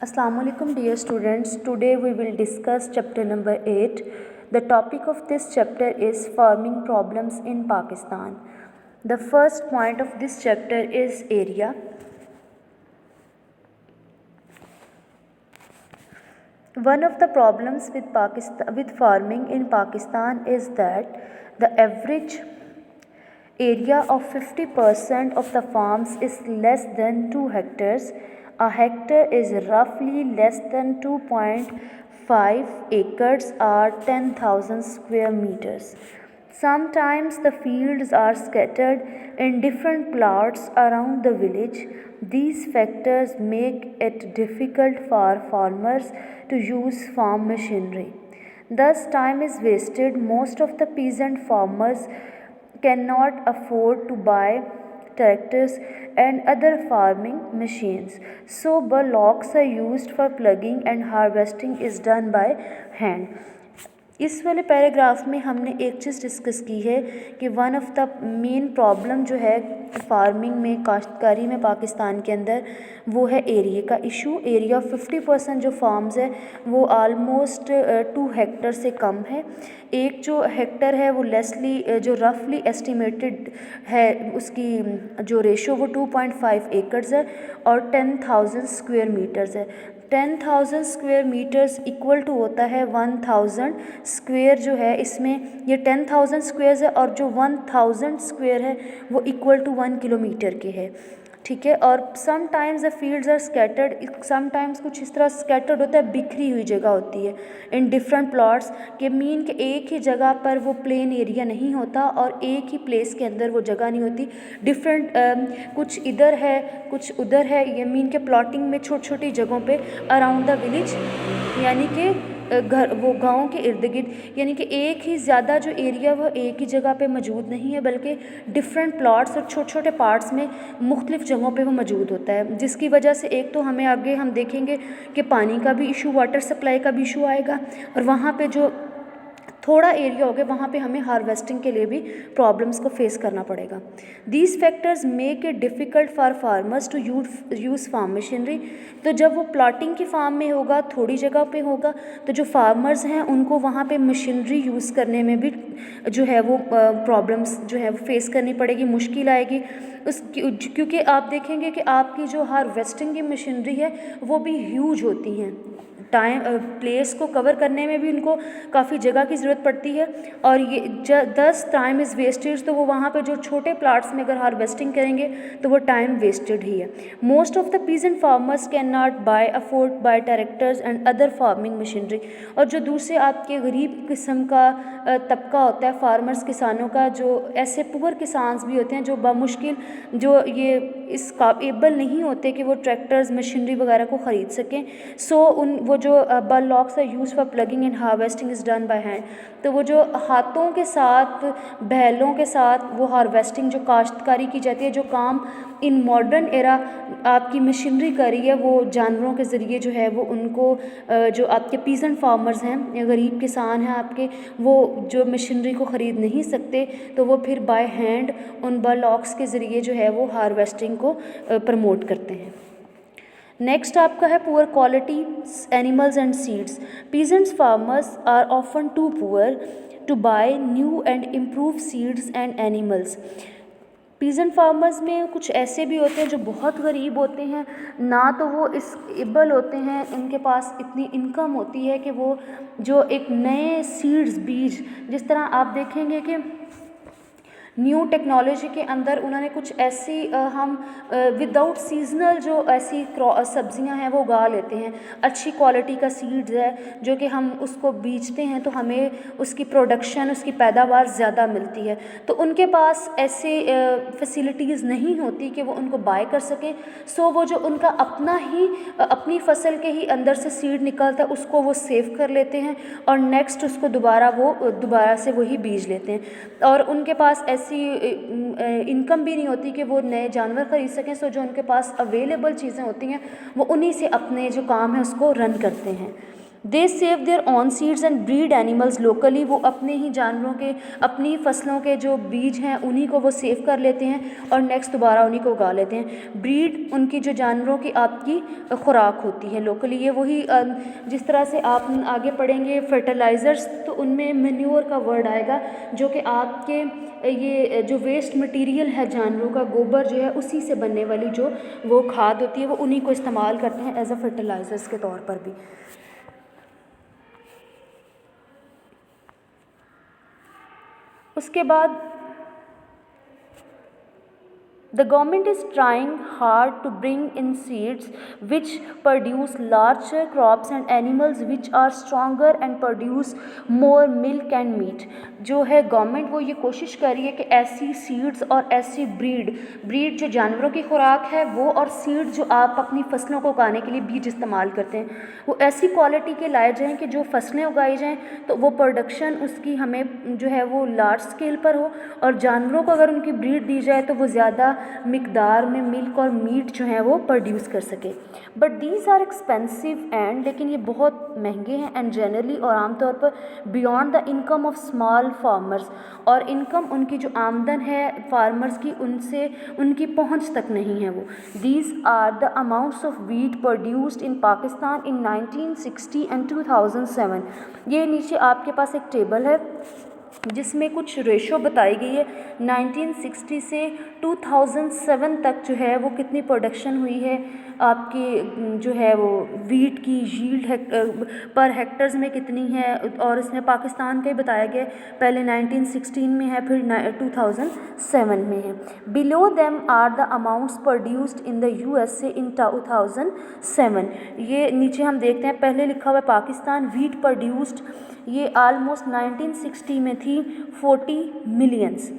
Assalamu alaikum dear students. Today we will discuss chapter number 8. The topic of this chapter is farming problems in Pakistan. The first point of this chapter is area. One of the problems with farming in Pakistan is that the average area of 50% of the farms is less than 2 hectares. A hectare is roughly less than 2.5 acres or 10,000 square meters. Sometimes the fields are scattered in different plots around the village. These factors make it difficult for farmers to use farm machinery. Thus, time is wasted. Most of the peasant farmers cannot afford to buy tractors and other farming machines. So bullocks are used for plugging and harvesting is done by hand. इस वाले paragraph में हमने एक चीज़ discuss की है कि one of the main problem जो है फार्मिंग में, काश्तकारी में पाकिस्तान के अंदर, वो है एरिया का इशू। एरिया 50% जो फार्म्स है वो आलमोस्ट 2 हेक्टर से कम है। एक जो हेक्टर है वो जो रफली एस्टिमेटेड है उसकी जो रेशो वो 2.5 एकड़्स है और 10,000 स्क्वायर मीटर्स है। 10,000 स्क्वायर मीटर्स इक्वल टू होता है 1,000 स्क्वायर जो है, इसमें ये 10,000 स्क्वायर है और जो 1,000 स्क्वायर है वो इक्वल टू 1 किलोमीटर के है। ठीक है। और sometimes the fields are scattered, sometimes कुछ इस तरह स्कैटर्ड होता है, बिखरी हुई जगह होती है इन डिफरेंट प्लॉट्स के मीन के एक ही जगह पर वो प्लेन एरिया नहीं होता और एक ही प्लेस के अंदर वो जगह नहीं होती। डिफरेंट कुछ इधर है कुछ उधर है, ये मीन के प्लॉटिंग में छोटी छोटी जगहों पे अराउंड द विलेज, यानी कि वो गाँव के इर्द गिर्द, यानी कि एक ही ज़्यादा जो एरिया वो एक ही जगह पे मौजूद नहीं है बल्कि डिफरेंट प्लॉट्स और छोटे छोटे पार्ट्स में मुख्तलिफ़ जगहों पे वो मौजूद होता है, जिसकी वजह से एक तो हमें आगे हम देखेंगे कि पानी का भी इशू, वाटर सप्लाई का भी इशू आएगा और वहाँ पे जो थोड़ा एरिया हो गया वहाँ पे हमें हार्वेस्टिंग के लिए भी प्रॉब्लम्स को फेस करना पड़ेगा। These factors make it difficult for farmers to use farm machinery. तो जब वो प्लॉटिंग की फार्म में होगा, थोड़ी जगह पे होगा, तो जो फार्मर्स हैं उनको वहाँ पे मशीनरी यूज़ करने में भी जो है वो प्रॉब्लम्स जो है वो फेस करनी पड़ेगी, मुश्किल आएगी। क्योंकि आप देखेंगे कि आपकी जो हार्वेस्टिंग की मशीनरी है वो भी ह्यूज होती हैं, प्लेस को कवर करने में भी उनको काफ़ी जगह की ज़रूरत पड़ती है और ये 10 टाइम इज़ वेस्टेज। तो वो वहाँ पे जो छोटे प्लाट्स में अगर हार्वेस्टिंग करेंगे तो वो टाइम वेस्टेड ही है। Most of the peasant farmers can not afford buy tractors and other farming machinery. और जो दूसरे आपके गरीब किस्म का तबका होता है फार्मर्स, किसानों का, जो ऐसे पुअर किसान भी होते हैं जो बामुश्किल जो ये इस काबल नहीं होते कि वो ट्रैक्टर्स मशीनरी वगैरह को ख़रीद सकें। सो वो जो bullocks are use for ploughing and harvesting is done by hand. तो वो जो हाथों के साथ, बैलों के साथ वो हार्वेस्टिंग जो काश्तकारी की जाती है, जो काम इन मॉडर्न एरा आपकी मशीनरी कर रही है, वो जानवरों के ज़रिए जो है वो उनको जो आपके पीजेंट फार्मर्स हैं, गरीब किसान हैं आपके, वो जो मशीनरी को ख़रीद नहीं सकते तो वो फिर बाय हैंड उन बुलॉक्स के ज़रिए जो है वो हार्वेस्टिंग को प्रमोट करते हैं। नेक्स्ट आपका है poor quality animals and seeds. Peasants farmers are often too poor to buy new and improve seeds and animals. Peasant farmers में कुछ ऐसे भी होते हैं जो बहुत गरीब होते हैं, ना तो वो इस एबल होते हैं, उनके पास इतनी इनकम होती है कि वो जो एक नए सीड्स, बीज, जिस तरह आप देखेंगे कि न्यू टेक्नोलॉजी के अंदर उन्होंने कुछ ऐसी हम विदाउट सीजनल जो ऐसी सब्जियां हैं वो उगा लेते हैं। अच्छी क्वालिटी का सीड्स है जो कि हम उसको बीजते हैं तो हमें उसकी प्रोडक्शन, उसकी पैदावार ज़्यादा मिलती है। तो उनके पास ऐसे फैसिलिटीज़ नहीं होती कि वो उनको बाय कर सकें। सो वो जो उनका अपना ही अपनी फसल के ही अंदर से सीड निकलता है उसको वो सेव कर लेते हैं और नेक्स्ट उसको दोबारा से वही बीज लेते हैं और उनके पास ऐसी इनकम भी नहीं होती कि वो नए जानवर ख़रीद सकें। सो जो उनके पास अवेलेबल चीज़ें होती हैं वो उन्हीं से अपने जो काम है उसको रन करते हैं। They save their own seeds and breed animals locally, वो अपने ही जानवरों के, अपनी फसलों के जो बीज हैं उन्हीं को वो सेव कर लेते हैं और नेक्स्ट दोबारा उन्हीं को उगा लेते हैं। ब्रीड उनकी जो जानवरों की आपकी खुराक होती है लोकली, ये वही जिस तरह से आप आगे पढ़ेंगे फर्टिलाइज़र्स, तो उनमें मैन्योर का वर्ड आएगा, जो कि आपके ये जो वेस्ट मटेरियल है जानवरों का गोबर जो है उसी से बनने वाली जो वो खाद होती है, वो उन्हीं को इस्तेमाल करते हैं एज अ फर्टिलाइज़र्स के तौर पर भी। उसके बाद the government is trying hard to bring in seeds which produce larger crops and animals which are stronger and produce more milk and meat। जो है गवर्नमेंट वो ये कोशिश कर रही है कि ऐसी सीड्स और ऐसी ब्रीड जो जानवरों की खुराक है वो, और सीड जो आप अपनी फसलों को उगाने के लिए बीज इस्तेमाल करते हैं, वो ऐसी क्वालिटी के लाए जाएँ कि जो फसलें उगाई जाएँ तो वो प्रोडक्शन उसकी हमें जो है वो लार्ज स्केल पर हो, और जानवरों को अगर उनकी ब्रीड दी जाए तो वो ज़्यादा मिकदार में मिल्क और मीट जो है वो प्रोड्यूस कर सके। But these are expensive and, लेकिन ये बहुत महंगे हैं, एंड जनरली और आमतौर पर beyond the income of small farmers, और इनकम उनकी जो आमदन है फार्मर्स की उनसे उनकी पहुंच तक नहीं है वो। These are the amounts of wheat produced in Pakistan in 1960 and 2007। ये नीचे आपके पास एक टेबल है जिसमें कुछ रेशो बताई गई है 1960 से 2007 तक जो है वो कितनी प्रोडक्शन हुई है आपकी जो है वो वीट की यील्ड पर हेक्टर्स में कितनी है, और इसमें पाकिस्तान का ही बताया गया, पहले 1916 में है फिर 2007 में है। Below them are the amounts produced in the USA in 2007। ये नीचे हम देखते हैं, पहले लिखा हुआ है पाकिस्तान वीट प्रोड्यूस्ड, ये आलमोस्ट 1960 में थी 40 मिलियंस,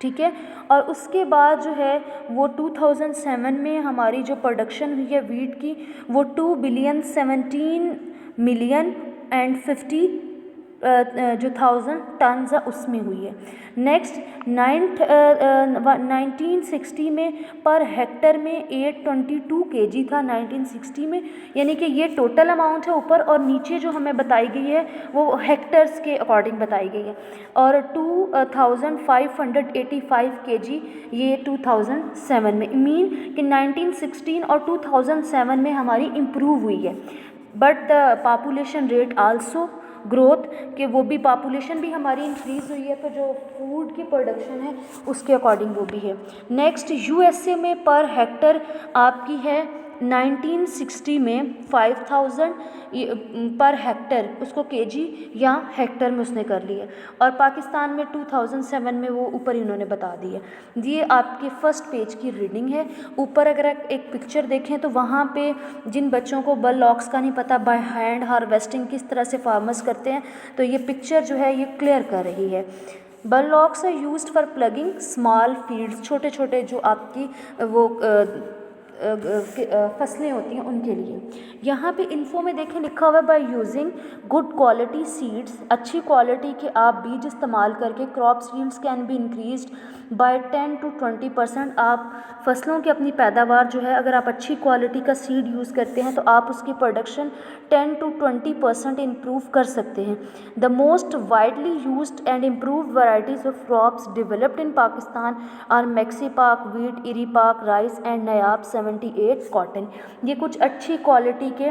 ठीक है। और उसके बाद जो है वो 2007 में हमारी जो प्रोडक्शन हुई है वीट की वो 2 बिलियन 17 मिलियन एंड 50 जो 1000 टन्स है उसमें हुई है। नेक्स्ट 1960 में पर हेक्टर में 822 kg था 1960 में, यानी कि ये टोटल अमाउंट है ऊपर, और नीचे जो हमें बताई गई है वो हेक्टर्स के अकॉर्डिंग बताई गई है। और 2585 kg ये 2007 में, मीन कि 1916 और 2007 में हमारी इम्प्रूव हुई है। But the population rate also growth, कि वो भी पॉपुलेशन भी हमारी इंक्रीज़ हुई है, तो जो फूड की प्रोडक्शन है उसके अकॉर्डिंग वो भी है। नेक्स्ट USA में पर हेक्टर आपकी है 1960 में 5000 पर हेक्टर, उसको केजी या हेक्टर में उसने कर लिया, और पाकिस्तान में 2007 में वो ऊपर इन्होंने बता दिया। ये आपके फर्स्ट पेज की रीडिंग है। ऊपर अगर एक पिक्चर देखें तो वहाँ पे जिन बच्चों को बलॉक्स का नहीं पता, बाय हैंड हार्वेस्टिंग किस तरह से फार्मर्स करते हैं, तो ये पिक्चर जो है ये क्लियर कर रही है। Blocks are used for plugging small fields, छोटे छोटे जो आपकी वो फसलें होती हैं उनके लिए। यहाँ पे इन्फो में देखें लिखा हुआ है by using good quality seeds, अच्छी क्वालिटी के आप बीज इस्तेमाल करके crop yields can be increased by 10 to 20%। आप फसलों की अपनी पैदावार जो है, अगर आप अच्छी क्वालिटी का सीड यूज़ करते हैं तो आप उसकी प्रोडक्शन 10 to 20% इम्प्रूव कर सकते हैं। The most widely used and improved varieties of crops developed in Pakistan are Mexipak wheat, Iripak rice and Nayab 78 cotton. ये कुछ अच्छी क्वालिटी के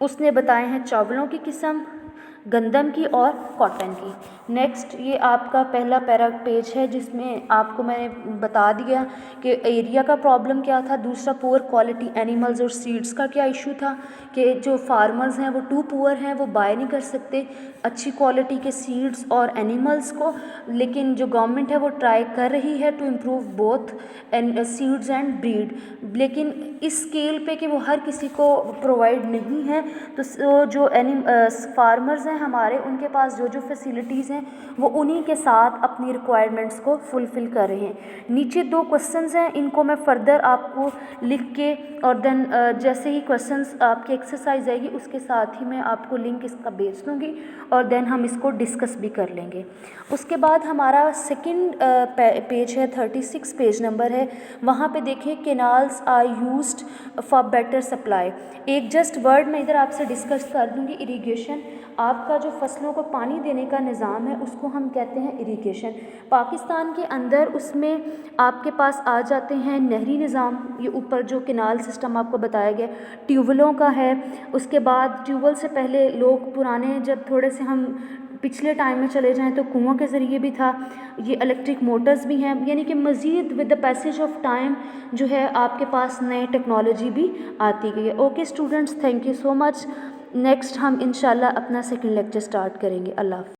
उसने बताए हैं चावलों की किस्म, गंदम की और कॉटन की। नेक्स्ट ये आपका पहला पेज है जिसमें आपको मैंने बता दिया कि एरिया का प्रॉब्लम क्या था, दूसरा पुअर क्वालिटी एनिमल्स और सीड्स का क्या इशू था कि जो फार्मर्स हैं वो टू पुअर हैं, वो बाय नहीं कर सकते अच्छी क्वालिटी के सीड्स और एनिमल्स को, लेकिन जो गवर्नमेंट है वो ट्राई कर रही है to improve both seeds and breed, लेकिन इस स्केल पे कि वो हर किसी को प्रोवाइड नहीं है। तो जो फार्मर्स हैं हमारे, उनके पास जो जो फैसिलिटीज़ हैं वो उन्हीं के साथ अपनी रिक्वायरमेंट्स को फुलफ़िल कर रहे हैं। नीचे 2 क्वेश्चंस हैं, इनको मैं फ़र्दर आपको लिख के और देन जैसे ही क्वेश्चंस आपकी एक्सरसाइज आएगी उसके साथ ही मैं आपको लिंक इसका भेज दूँगी और देन हम इसको डिस्कस भी कर लेंगे। उसके बाद हमारा सेकंड पेज है, 36 पेज नंबर है, वहाँ पे देखिए canals are used for better supply. एक जस्ट वर्ड मैं इधर आपसे डिस्कस कर दूँगी, इरिगेशन। आपका जो फसलों को पानी देने का निज़ाम है उसको हम कहते हैं इरिगेशन। पाकिस्तान के अंदर उसमें आपके पास आ जाते हैं नहरी निज़ाम, ये ऊपर जो कैनाल सिस्टम आपको बताया गया, ट्यूबवेलों का है। उसके बाद ट्यूबवेल से पहले लोग पुराने, जब थोड़े से हम पिछले टाइम में चले जाएं तो कुओं के ज़रिए भी था, ये इलेक्ट्रिक मोटर्स भी हैं, यानी कि मज़ीद with the passage of time जो है आपके पास नई टेक्नोलॉजी भी आती गई है। Okay students, thank you so much. Next हम इंशाल्लाह अपना सेकंड लेक्चर स्टार्ट करेंगे। अल्लाह हाफ़िज़।